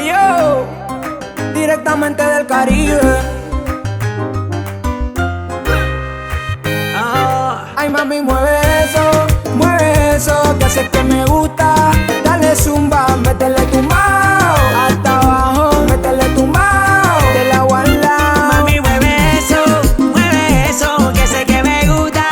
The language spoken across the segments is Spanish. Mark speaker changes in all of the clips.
Speaker 1: Hey yo, directamente del Caribe. Ay mami, mueve eso, que sé que me gusta. Dale zumba, métele tumbao. Hasta abajo, métele tumbao. De la guarda.
Speaker 2: Mami, mueve eso, que sé que me gusta.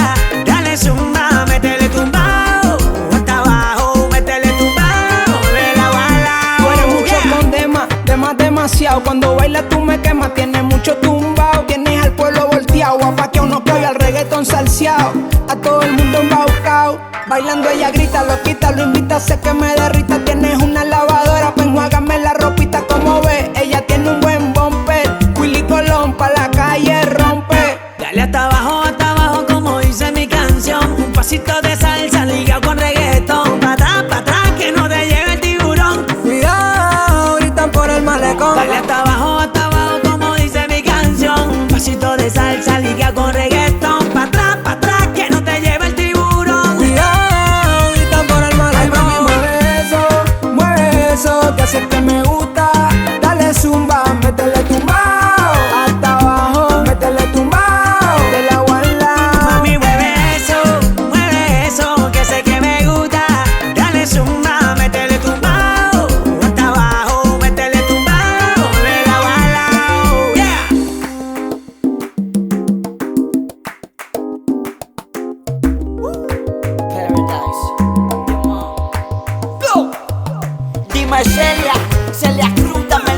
Speaker 2: Dale zumba, métele tumbao. Hasta abajo, métele tumbao. De la guarda.
Speaker 1: Tú eres mucho con demasiado. Cuando bailas tú me quemas, tienes mucho tumbao. Tienes al pueblo volteado, guapa que uno cae al reggaetón salseado. A todo el mundo embaucao. Bailando ella grita, lo quita, lo invita, sé que me derrita. Tienes una lavadora, pues enjuágame la ropita. Como ves, ella tiene un buen bumper. Willy Colón pa' la calle rompe.
Speaker 2: Dale hasta abajo, como dice mi canción. Un pasito de salsa ligado con reggaetón. Pa' atrás, que no te lleve el tiburón.
Speaker 1: Cuidado, gritan por el malecón.
Speaker 2: Dale hasta abajo, como dice mi canción. Un pasito de salsa ligado con reggaetón. Pa' atrás, que no te lleve el tiburón.
Speaker 1: Cuidado, gritan por el malecón. Ay mami, mueve eso, que sé que me gusta. Dale zumba, métele tumbao. Hasta abajo, métele tumbao. De la guarda.
Speaker 2: Mami, mueve eso, que sé que me gusta. Dale zumba, métele tumbao. Hasta abajo, métele tumbao. De la bala, yeah.
Speaker 3: Paradise. Go. Dime Celia Cruz, dame